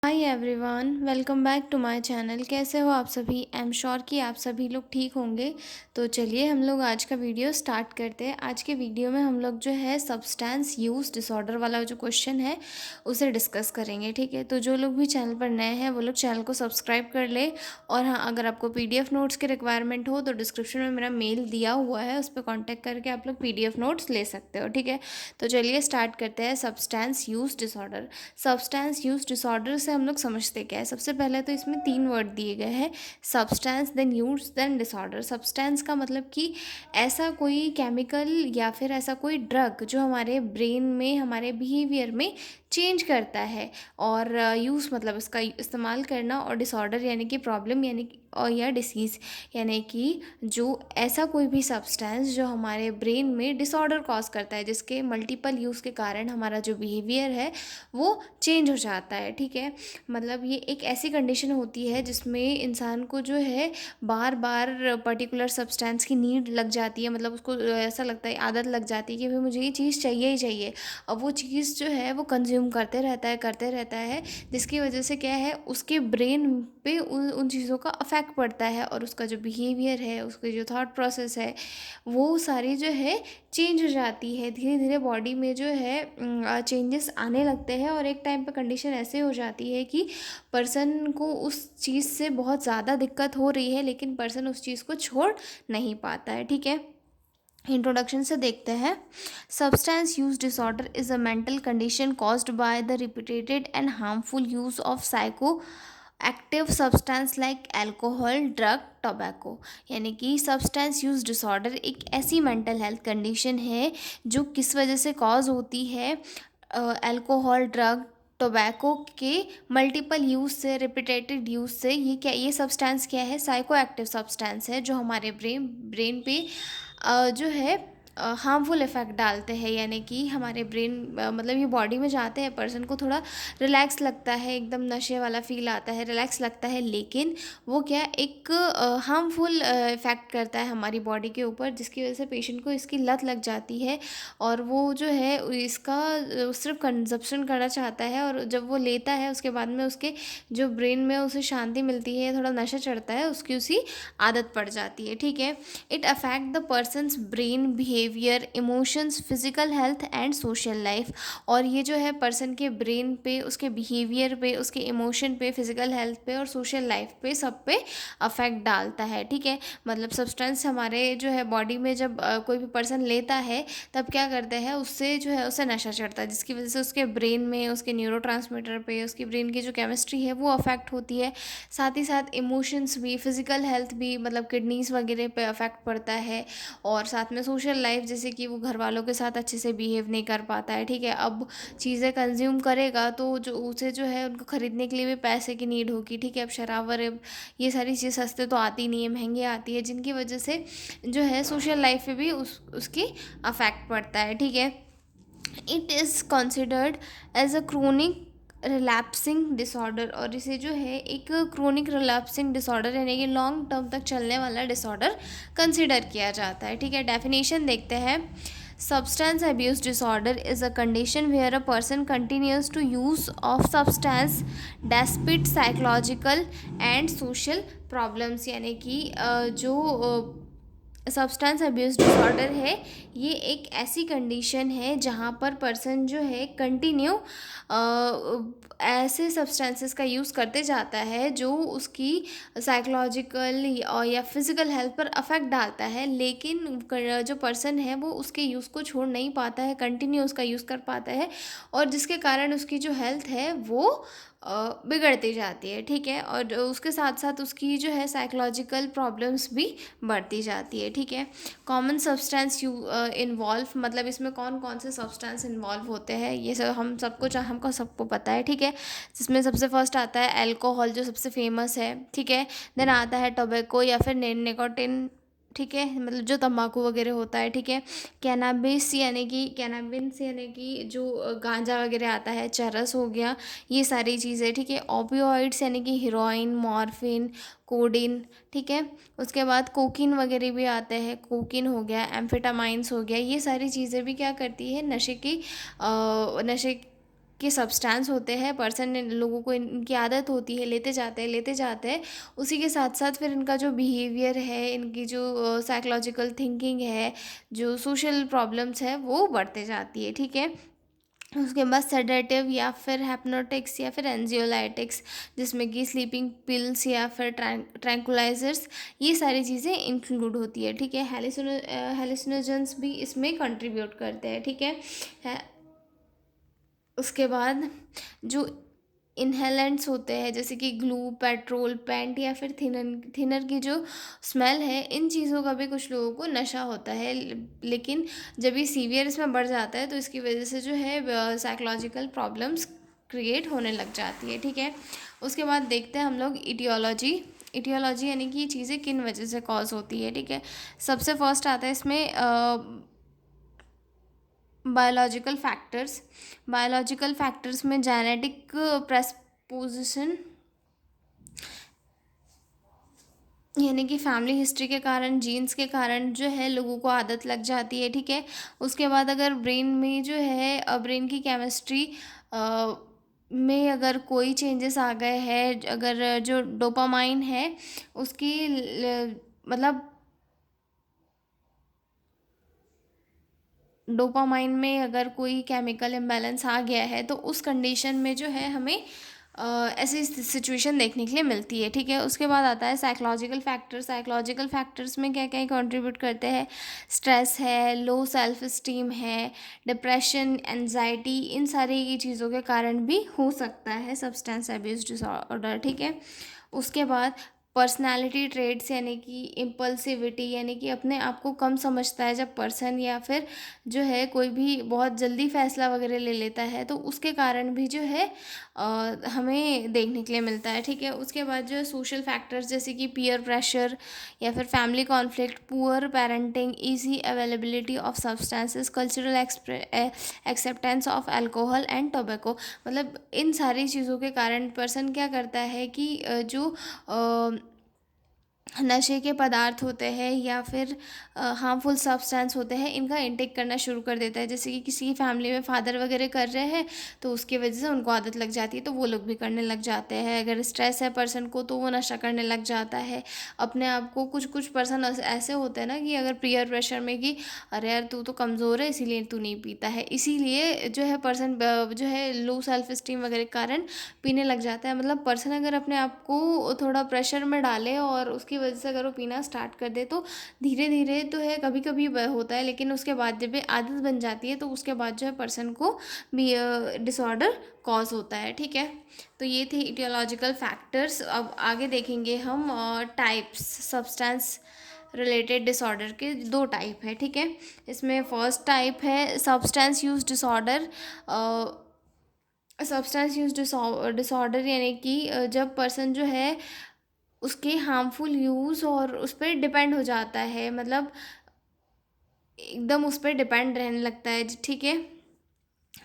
Hi everyone, welcome back to my channel. कैसे हो आप सभी? आई एम श्योर कि आप सभी लोग ठीक होंगे। तो चलिए हम लोग आज का वीडियो स्टार्ट करते हैं। आज के वीडियो में हम लोग जो है सब्सटेंस यूज़ डिसऑर्डर वाला जो क्वेश्चन है उसे डिस्कस करेंगे। ठीक है, तो जो लोग भी चैनल पर नए हैं वो लोग चैनल को सब्सक्राइब कर ले। और हाँ, अगर आपको पीडीएफ नोट्स की रिक्वायरमेंट हो तो डिस्क्रिप्शन में मेरा मेल दिया हुआ है, उस पर कॉन्टैक्ट करके आप लोग पीडीएफ नोट्स ले सकते हो। ठीक है, तो चलिए स्टार्ट करते हैं। Substance use disorder. Substance use disorder से हम लोग समझते क्या है? सबसे पहले तो इसमें 3 वर्ड दिए गए हैं, substance, then use, then disorder. Substance का मतलब कि ऐसा कोई केमिकल या फिर ऐसा कोई ड्रग जो हमारे ब्रेन में, हमारे बिहेवियर में चेंज करता है। और यूज़ मतलब इसका इस्तेमाल करना, और डिसऑर्डर यानी कि प्रॉब्लम, यानी कि और या डिसीज़, यानी कि जो ऐसा कोई भी सब्सटेंस जो हमारे ब्रेन में डिसऑर्डर कॉज करता है, जिसके मल्टीपल यूज़ के कारण हमारा जो बिहेवियर है वो चेंज हो जाता है। ठीक है, मतलब ये एक ऐसी कंडीशन होती है जिसमें इंसान को जो है बार बार पर्टिकुलर सब्सटेंस की नीड लग जाती है। मतलब उसको ऐसा लगता है, आदत लग जाती है कि भाई मुझे ये चीज़ चाहिए ही चाहिए। अब वो चीज़ जो है वो कंज्यूम करते रहता है, जिसकी वजह से क्या है, उसके ब्रेन पे उन उन चीज़ों का अफेक्ट पड़ता है, और उसका जो बिहेवियर है, उसके जो थॉट प्रोसेस है, वो सारी जो है चेंज हो जाती है। धीरे धीरे बॉडी में जो है चेंजेस आने लगते हैं, और एक टाइम पे कंडीशन ऐसे हो जाती है कि पर्सन को उस चीज़ से बहुत ज़्यादा दिक्कत हो रही है, लेकिन पर्सन उस चीज़ को छोड़ नहीं पाता है। ठीक है, इंट्रोडक्शन से देखते हैं। Substance use disorder is a mental condition caused by the repeated and harmful use of psycho active substance like alcohol, drug, tobacco. यानी कि सब्सटेंस यूज डिसऑर्डर एक ऐसी मेंटल हेल्थ कंडीशन है जो किस वजह से कॉज होती है, अल्कोहल, ड्रग, टोबैको के मल्टीपल यूज़ से, रिपीटेटेड यूज़ से। ये सब्सटेंस क्या है? साइको एक्टिव सब्सटेंस है जो हमारे ब्रेन पे जो है हार्मफुल इफ़ेक्ट डालते हैं। यानी कि हमारे ब्रेन मतलब ये बॉडी में जाते हैं, पर्सन को थोड़ा रिलैक्स लगता है, एकदम नशे वाला फील आता है, रिलैक्स लगता है, लेकिन वो क्या एक हार्मफुल इफ़ेक्ट करता है हमारी बॉडी के ऊपर, जिसकी वजह से पेशेंट को इसकी लत लग जाती है। और वो जो है इसका सिर्फ कंजप्शन करना चाहता है, और जब वो लेता है उसके बाद में उसके जो ब्रेन में उसे शांति मिलती है, थोड़ा नशा चढ़ता है, उसकी उसी आदत पड़ जाती है। ठीक है, it affect the persons brain, behaviour, emotions, physical health and social life. और ये जो है पर्सन के ब्रेन पे, उसके बिहेवियर पे, उसके इमोशन पे, फिजिकल हेल्थ पे और सोशल लाइफ पे, सब पे अफेक्ट डालता है। ठीक है, मतलब सब्सटेंस हमारे जो है बॉडी में जब कोई भी पर्सन लेता है, तब क्या करते हैं, उससे जो है उसे नशा चढ़ता है, जिसकी वजह से उसके ब्रेन में, उसके न्यूरोट्रांसमीटर पे, उसकी ब्रेन की जो केमिस्ट्री है वो अफेक्ट होती है। साथ ही साथ इमोशंस भी, फिजिकल हेल्थ भी, मतलब किडनीज वगैरह पे अफेक्ट पड़ता है। और साथ में सोशल लाइफ, जैसे कि वो घर वालों के साथ अच्छे से बिहेव नहीं कर पाता है। ठीक है, अब चीज़ें कंज्यूम करेगा तो जो उसे जो है उनको ख़रीदने के लिए भी पैसे की नीड होगी। ठीक है, अब शराब वराब ये सारी चीज़ सस्ते तो आती नहीं है, महंगी आती है, जिनकी वजह से जो है सोशल लाइफ पे भी उसकी अफेक्ट पड़ता है। ठीक है, it is considered as a chronic relapsing disorder. और इसे जो है एक क्रोनिक रिलैप्सिंग डिसऑर्डर, यानी कि लॉन्ग टर्म तक चलने वाला डिसऑर्डर कंसिडर किया जाता है। ठीक है, डेफिनेशन देखते हैं। Substance abuse disorder is a condition where a person continues to use of substance despite psychological and social problems। यानी कि जो सब्सटेंस अब्यूज़ डिसऑर्डर है, ये एक ऐसी कंडीशन है जहाँ पर पर्सन जो है कंटिन्यू ऐसे सब्सटेंसेस का यूज़ करते जाता है जो उसकी साइकोलॉजिकल और या फिज़िकल हेल्थ पर अफेक्ट डालता है, लेकिन जो पर्सन है वो उसके यूज़ को छोड़ नहीं पाता है, कंटिन्यू उसका यूज़ कर पाता है, और जिसके कारण उसकी जो हेल्थ है वो बिगड़ती जाती है। ठीक है, और उसके साथ साथ उसकी जो है साइकोलॉजिकल प्रॉब्लम्स भी बढ़ती जाती है। ठीक है, कॉमन सब्सटेंस यू इन्वॉल्व, मतलब इसमें कौन कौन से सब्सटेंस इन्वॉल्व होते हैं ये सब हमको सबको पता है। ठीक है, जिसमें सबसे फर्स्ट आता है अल्कोहल, जो सबसे फेमस है। ठीक है, देन आता है टोबैको या फिर निकोटिन। ठीक है, मतलब जो तंबाकू वगैरह होता है। ठीक है, कैनाबिस यानी कि जो गांजा वगैरह आता है, चरस हो गया, ये सारी चीज़ें। ठीक है, ओपियोइड्स यानी कि हीरोइन, मॉर्फिन, कोडीन। ठीक है, उसके बाद कोकीन वगैरह भी आते हैं, कोकीन हो गया, एम्फेटामाइंस हो गया, ये सारी चीज़ें भी क्या करती है, नशे के सब्सटेंस होते हैं, पर्सन लोगों को इनकी आदत होती है, लेते जाते हैं, उसी के साथ साथ फिर इनका जो बिहेवियर है, इनकी जो साइकोलॉजिकल थिंकिंग है, जो सोशल प्रॉब्लम्स है वो बढ़ते जाती है। ठीक है। उसके बाद सेडेटिव या फिर हैप्नोटिक्स या फिर एंजियोलाइटिक्स, जिसमें कि स्लीपिंग पिल्स या फिर ट्रैंकुलाइजर्स, ये सारी चीज़ें इंक्लूड होती है। ठीक है। हेलिसिनोजेंस भी इसमें कंट्रीब्यूट करते हैं। ठीक है। उसके बाद जो इनहेलेंट्स होते हैं, जैसे कि ग्लू, पेट्रोल, पेंट या फिर थिनर की जो स्मेल है, इन चीज़ों का भी कुछ लोगों को नशा होता है। लेकिन जब ये सीवियर इसमें बढ़ जाता है तो इसकी वजह से जो है साइकोलॉजिकल प्रॉब्लम्स क्रिएट होने लग जाती है। ठीक है। उसके बाद देखते हैं हम लोग इटियोलॉजी यानी कि ये चीज़ें किन वजह से कॉज होती है। ठीक है। सबसे फर्स्ट आता है इसमें बायोलॉजिकल फैक्टर्स में जेनेटिक प्रेसपोजिशन, यानी कि फैमिली हिस्ट्री के कारण, जीन्स के कारण जो है लोगों को आदत लग जाती है। ठीक है। उसके बाद अगर ब्रेन में जो है ब्रेन की केमिस्ट्री में अगर कोई चेंजेस आ गए हैं, अगर जो डोपामाइन है उसकी मतलब डोपामाइन में अगर कोई केमिकल इम्बैलेंस आ गया है तो उस कंडीशन में जो है हमें ऐसी सिचुएशन देखने के लिए मिलती है। ठीक है। उसके बाद आता है साइकोलॉजिकल फैक्टर्स में क्या क्या कंट्रीब्यूट करते हैं, स्ट्रेस है, लो सेल्फ स्टीम है, डिप्रेशन, एंजाइटी, इन सारी चीज़ों के कारण भी हो सकता है सब्सटेंस अब्यूज डिसऑर्डर। ठीक है। उसके बाद पर्सनालिटी ट्रेड्स, यानी कि इम्पल्सिविटी, यानी कि अपने आप को कम समझता है जब पर्सन, या फिर जो है कोई भी बहुत जल्दी फैसला वगैरह ले लेता है तो उसके कारण भी जो है हमें देखने के लिए मिलता है। ठीक है। उसके बाद जो है सोशल फैक्टर्स, जैसे कि पीयर प्रेशर या फिर family conflict, poor parenting, easy availability of substances, cultural acceptance of alcohol and tobacco, मतलब इन सारी चीज़ों के कारण पर्सन क्या करता है कि जो नशे के पदार्थ होते हैं या फिर हार्मफुल सब्सटेंस होते हैं, इनका इंटेक करना शुरू कर देता है। जैसे कि किसी की फैमिली में फादर वगैरह कर रहे हैं तो उसकी वजह से उनको आदत लग जाती है तो वो लोग भी करने लग जाते हैं। अगर स्ट्रेस है पर्सन को तो वो नशा करने लग जाता है अपने आप को। कुछ कुछ पर्सन ऐसे होते हैं ना कि अगर पीयर प्रेशर में कि अरे यार तू तो कमज़ोर है इसीलिए तू नहीं पीता है, इसीलिए जो है पर्सन जो है लो सेल्फ स्टीम वगैरह के कारण पीने लग जाता है। मतलब पर्सन अगर अपने आप को थोड़ा प्रेशर में डाले और उसकी वजह से अगर वो पीना स्टार्ट कर दे तो धीरे धीरे तो है, कभी कभी होता है, लेकिन उसके बाद जब ये आदत बन जाती है तो उसके बाद जो है पर्सन को भी डिसऑर्डर कॉज होता है। ठीक है। तो ये थे इटियोलॉजिकल फैक्टर्स। अब आगे देखेंगे हम टाइप्स। सब्सटेंस रिलेटेड डिसऑर्डर के दो टाइप है। ठीक है। इसमें फर्स्ट टाइप है substance use disorder. Substance use disorder यानी कि जब पर्सन जो है उसके हार्मफुल यूज़ और उस पर डिपेंड हो जाता है, मतलब एकदम उस पर डिपेंड रहने लगता है। ठीक है।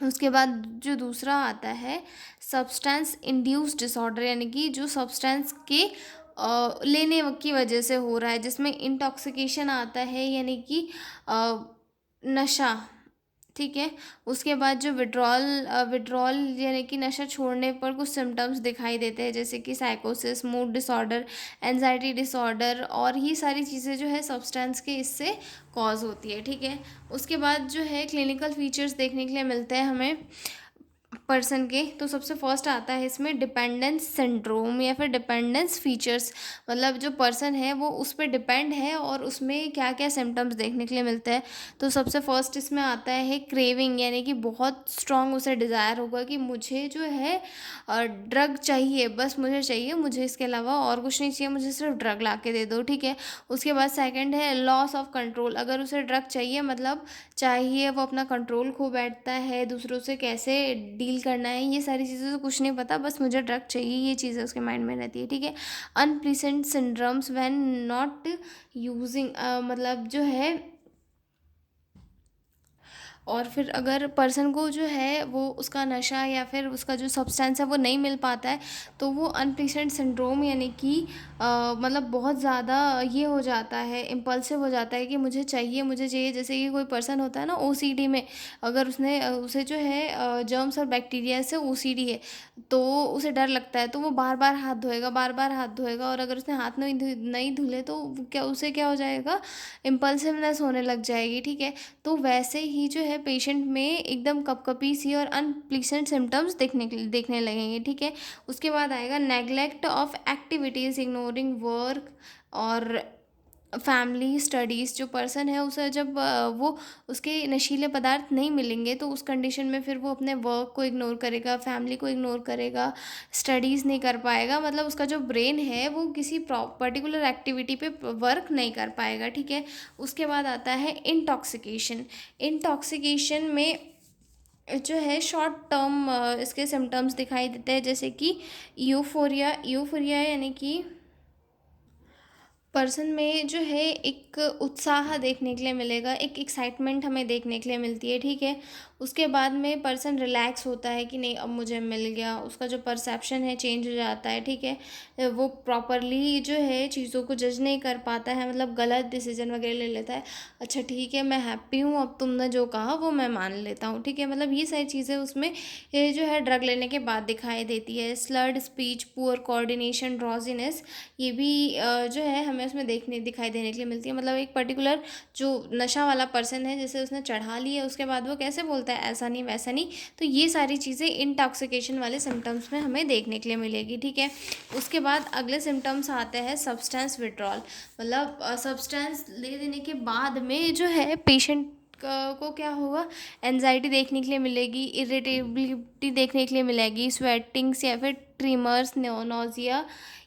उसके बाद जो दूसरा आता है सब्सटेंस इंड्यूस डिसऑर्डर, यानी कि जो सब्सटेंस के लेने की वजह से हो रहा है, जिसमें इंटॉक्सिकेशन आता है, यानी कि नशा। ठीक है। उसके बाद जो विड्रॉल यानी कि नशा छोड़ने पर कुछ सिम्टम्स दिखाई देते हैं, जैसे कि साइकोसिस, मूड डिसऑर्डर, एंजाइटी डिसऑर्डर, और ये सारी चीज़ें जो है सब्सटेंस के इससे कॉज होती है। ठीक है। उसके बाद जो है क्लिनिकल फीचर्स देखने के लिए मिलते हैं हमें पर्सन के। तो सबसे फर्स्ट आता है इसमें डिपेंडेंस सिंड्रोम या फिर डिपेंडेंस फीचर्स, मतलब जो पर्सन है वो उस पर डिपेंड है और उसमें क्या क्या सिम्टम्स देखने के लिए मिलते हैं। तो सबसे फर्स्ट इसमें आता है क्रेविंग, यानी कि बहुत स्ट्रॉन्ग उसे डिज़ायर होगा कि मुझे जो है ड्रग चाहिए, बस मुझे चाहिए, मुझे इसके अलावा और कुछ नहीं चाहिए, मुझे सिर्फ ड्रग ला के दे दो। ठीक है। उसके बाद सेकंड है लॉस ऑफ कंट्रोल। अगर उसे ड्रग चाहिए मतलब चाहिए, वो अपना कंट्रोल खो बैठता है, दूसरों से कैसे डील करना है ये सारी चीज़ों से कुछ नहीं पता, बस मुझे ड्रग चाहिए, ये चीज़ें उसके माइंड में रहती है। ठीक है। Unpleasant syndromes when not using, मतलब जो है और फिर अगर पर्सन को जो है वो उसका नशा या फिर उसका जो सब्सटेंस है वो नहीं मिल पाता है, तो वो अनप्लीसेंट सिंड्रोम यानी कि मतलब बहुत ज़्यादा ये हो जाता है, इम्पल्सिव हो जाता है कि मुझे चाहिए मुझे चाहिए। जैसे कि कोई पर्सन होता है ना ओसीडी में, अगर उसे जो है जर्म्स और बैक्टीरिया से ओसीडी है, तो उसे डर लगता है, तो वो बार बार हाथ धोएगा, बार बार हाथ धोएगा, और अगर उसने हाथ नहीं धुले तो क्या हो जाएगा, इम्पल्सिवनेस होने लग जाएगी। ठीक है, तो वैसे ही जो है पेशेंट में एकदम कपकपी सी और अनप्लीसेंट सिम्टम्स देखने लगेंगे। ठीक है, उसके बाद आएगा neglect of activities, ignoring work और फैमिली स्टडीज़। जो पर्सन है उसे जब वो उसके नशीले पदार्थ नहीं मिलेंगे, तो उस कंडीशन में फिर वो अपने वर्क को इग्नोर करेगा, फैमिली को इग्नोर करेगा, स्टडीज़ नहीं कर पाएगा, मतलब उसका जो ब्रेन है वो किसी पर्टिकुलर एक्टिविटी पे वर्क नहीं कर पाएगा। ठीक है, उसके बाद आता है इंटॉक्सिकेशन। इंटॉक्सिकेशन में जो है शॉर्ट टर्म इसके सिम्टम्स दिखाई देते हैं, जैसे कि यूफोरिया यानी कि पर्सन में जो है एक उत्साह देखने के लिए मिलेगा, एक एक्साइटमेंट हमें देखने के लिए मिलती है। ठीक है, उसके बाद में पर्सन रिलैक्स होता है कि नहीं अब मुझे मिल गया, उसका जो परसेप्शन है चेंज हो जाता है। ठीक है, वो प्रॉपरली जो है चीज़ों को जज नहीं कर पाता है, मतलब गलत डिसीजन वगैरह ले लेता है। अच्छा ठीक है, मैं हैप्पी हूँ, अब तुमने जो कहा वो मैं मान लेता हूँ। ठीक है, मतलब ये सारी चीज़ें उसमें ये जो है ड्रग लेने के बाद दिखाई देती है। Slurred speech, poor coordination, drowsiness, ये भी जो है हमें उसमें दिखाई देने के लिए मिलती है। मतलब एक पर्टिकुलर जो नशा वाला पर्सन है, जैसे उसने चढ़ा लिया उसके बाद वो कैसे बोलता है ऐसा नहीं वैसा नहीं, तो ये सारी चीज़ें इंटॉक्सिकेशन वाले सिम्टम्स में हमें देखने के लिए मिलेगी। ठीक है, उसके बाद अगले सिम्टम्स आते हैं सब्सटेंस विड्रॉल। मतलब सब्सटेंस ले देने के बाद में जो है पेशेंट को क्या होगा, एनजाइटी देखने के लिए मिलेगी, इरिटेबिलिटी देखने के लिए मिलेगी, स्वेटिंग्स या फिर ट्रिमर्स, नोजिया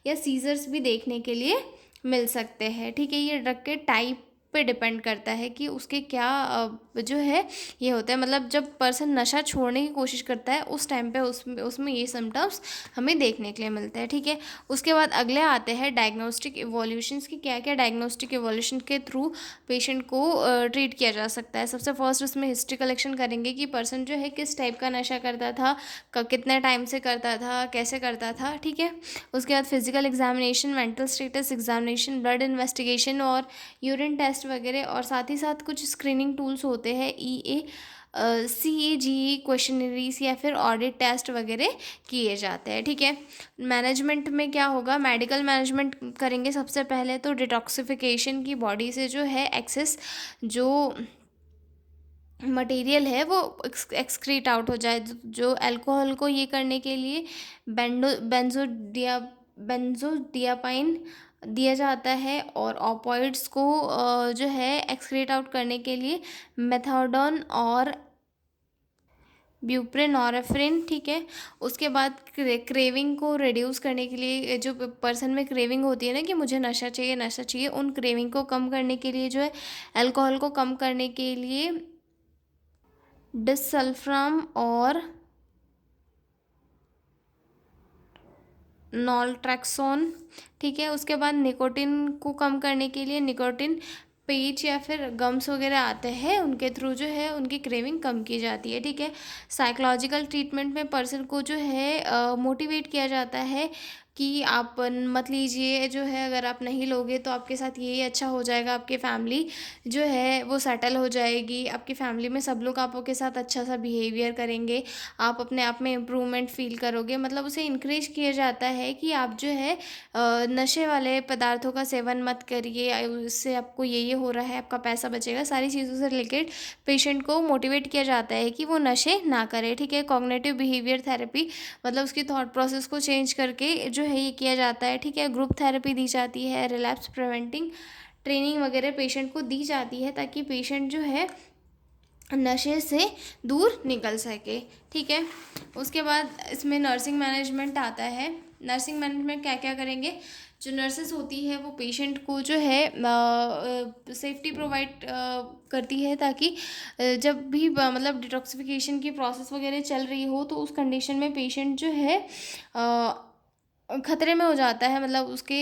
या सीजर्स भी देखने के लिए मिल सकते हैं। ठीक है, ये ड्रग के टाइप पे डिपेंड करता है कि उसके क्या जो है ये होता है। मतलब जब पर्सन नशा छोड़ने की कोशिश करता है उस टाइम पे उसमें उसमें ये सिम्टम्स हमें देखने के लिए मिलते हैं। ठीक है, उसके बाद अगले आते हैं डायग्नोस्टिक इवोल्यूशंस की, क्या क्या डायग्नोस्टिक इवोल्यूशन के थ्रू पेशेंट को ट्रीट किया जा सकता है। सबसे फर्स्ट उसमें हिस्ट्री कलेक्शन करेंगे कि पर्सन जो है किस टाइप का नशा करता था, कितने टाइम से करता था, कैसे करता था। ठीक है, उसके बाद physical examination, mental status examination, blood investigation और यूरिन टेस्ट वगैरह, और साथ ही साथ कुछ स्क्रीनिंग टूल्स होते हैं, CAGE क्वेश्चनरीज या फिर ऑडिट टेस्ट वगैरह किए जाते हैं। ठीक है, मैनेजमेंट में क्या होगा, मेडिकल मैनेजमेंट करेंगे सबसे पहले तो डिटॉक्सिफिकेशन की, बॉडी से जो है एक्सेस जो मटेरियल है वो एक्सक्रीट आउट हो जाए। जो अल्कोहल को ये करने के लिए बेंजोडियापाइन दिया जाता है, और ऑपोइड्स को जो है एक्सक्रीट आउट करने के लिए मेथाडोन और ब्यूप्रेनॉरफिन। ठीक है, उसके बाद क्रेविंग को रिड्यूस करने के लिए, जो पर्सन में क्रेविंग होती है ना कि मुझे नशा चाहिए नशा चाहिए, उन क्रेविंग को कम करने के लिए जो है अल्कोहल को कम करने के लिए डिसल्फ्राम और नॉल्ट्रैक्सोन। ठीक है, उसके बाद निकोटिन को कम करने के लिए निकोटिन पेच या फिर गम्स वगैरह आते हैं, उनके थ्रू जो है उनकी क्रेविंग कम की जाती है। ठीक है, साइकोलॉजिकल ट्रीटमेंट में पर्सन को जो है मोटिवेट किया जाता है कि आप मत लीजिए, जो है अगर आप नहीं लोगे तो आपके साथ ये अच्छा हो जाएगा, आपकी फैमिली जो है वो सेटल हो जाएगी, आपकी फैमिली में सब लोग आपके साथ अच्छा सा बिहेवियर करेंगे, आप अपने आप में इम्प्रूवमेंट फील करोगे। मतलब उसे इनक्रेज किया जाता है कि आप जो है नशे वाले पदार्थों का सेवन मत करिए, उससे आपको ये हो रहा है, आपका पैसा बचेगा, सारी चीज़ों से रिलेटेड पेशेंट को मोटिवेट किया जाता है कि वो नशे ना करे। ठीक है, कॉग्निटिव बिहेवियर थेरेपी, मतलब उसकी थॉट प्रोसेस को चेंज करके जो है ये किया जाता है। ठीक है, ग्रुप थेरेपी दी जाती है, रिलैप्स प्रिवेंटिंग ट्रेनिंग वगैरह पेशेंट को दी जाती है ताकि पेशेंट जो है नशे से दूर निकल सके। ठीक है, उसके बाद इसमें नर्सिंग मैनेजमेंट आता है। नर्सिंग मैनेजमेंट क्या क्या करेंगे, जो नर्सेस होती है वो पेशेंट को जो है सेफ्टी प्रोवाइड करती है, ताकि जब भी मतलब डिटॉक्सिफिकेशन की प्रोसेस वगैरह चल रही हो तो उस कंडीशन में पेशेंट जो है खतरे में हो जाता है, मतलब उसके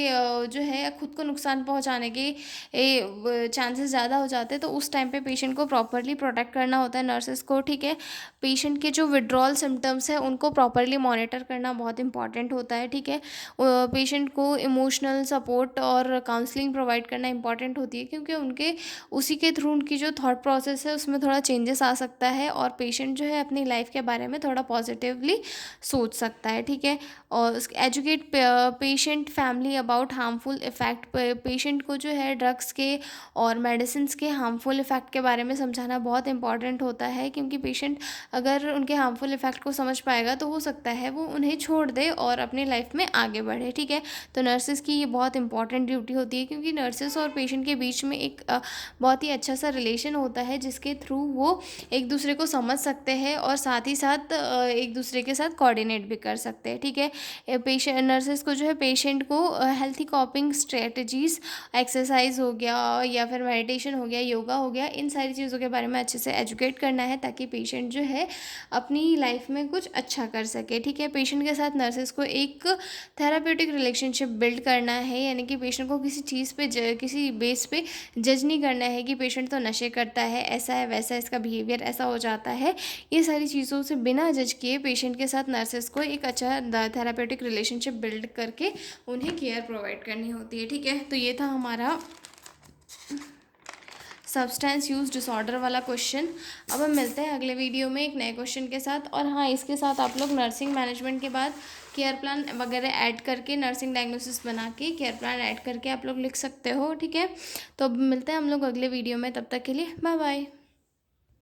जो है खुद को नुकसान पहुंचाने के चांसेस ज़्यादा हो जाते हैं, तो उस टाइम पे पेशेंट को प्रॉपरली प्रोटेक्ट करना होता है नर्सेस को, ठीक है। पेशेंट के जो विड्रॉल सिम्टम्स हैं उनको प्रॉपरली मॉनिटर करना बहुत इंपॉर्टेंट होता है, ठीक है। पेशेंट को इमोशनल सपोर्ट और काउंसलिंग प्रोवाइड करना इंपॉर्टेंट होती है, क्योंकि उनके उसी के थ्रू उनकी जो थॉट प्रोसेस है उसमें थोड़ा चेंजेस आ सकता है, और पेशेंट जो है अपनी लाइफ के बारे में थोड़ा पॉजिटिवली सोच सकता है, ठीक है। और educate patient family about harmful effect, patient को जो है ड्रग्स के और मेडिसिन के हार्मफुल इफ़ेक्ट के बारे में समझाना बहुत इंपॉर्टेंट होता है, क्योंकि पेशेंट अगर उनके हार्मफुल इफ़ेक्ट को समझ पाएगा तो हो सकता है वो उन्हें छोड़ दे और अपनी लाइफ में आगे बढ़े, ठीक है। तो नर्सेज़ की ये बहुत इंपॉर्टेंट ड्यूटी होती है, क्योंकि नर्सेस और पेशेंट के बीच में एक बहुत ही अच्छा सा रिलेशन होता है, जिसके थ्रू वो एक दूसरे को समझ सकते हैं और साथ ही साथ एक दूसरे के साथ कोऑर्डिनेट भी कर सकते हैं, ठीक है। पेशेंट नर्सेस को जो है पेशेंट को हेल्थी कॉपिंग स्ट्रेटजीज़, एक्सरसाइज हो गया या फिर मेडिटेशन हो गया, योगा हो गया, इन सारी चीज़ों के बारे में अच्छे से एजुकेट करना है, ताकि पेशेंट जो है अपनी लाइफ में कुछ अच्छा कर सके, ठीक है। पेशेंट के साथ नर्सेस को एक थेराप्यूटिक रिलेशनशिप बिल्ड करना है, यानी कि पेशेंट को किसी चीज़ पे किसी बेस पे जज नहीं करना है कि पेशेंट तो नशे करता है, ऐसा है वैसा है, इसका बिहेवियर ऐसा हो जाता है। ये सारी चीज़ों से बिना जज किए पेशेंट के साथ नर्सेस को एक अच्छा थेरापेटिक रिलेशनशिप बिल्ड करके उन्हें केयर प्रोवाइड करनी होती है, ठीक है। तो ये था हमारा सब्सटेंस यूज़ डिसऑर्डर वाला क्वेश्चन। अब हम मिलते हैं अगले वीडियो में एक नए क्वेश्चन के साथ। और हाँ, इसके साथ आप लोग नर्सिंग मैनेजमेंट के बाद केयर प्लान वगैरह ऐड करके, नर्सिंग डायग्नोसिस बना के केयर प्लान ऐड करके आप लोग लिख सकते हो, ठीक है। तो अब मिलते हैं हम लोग अगले वीडियो में, तब तक के लिए बाय बाय।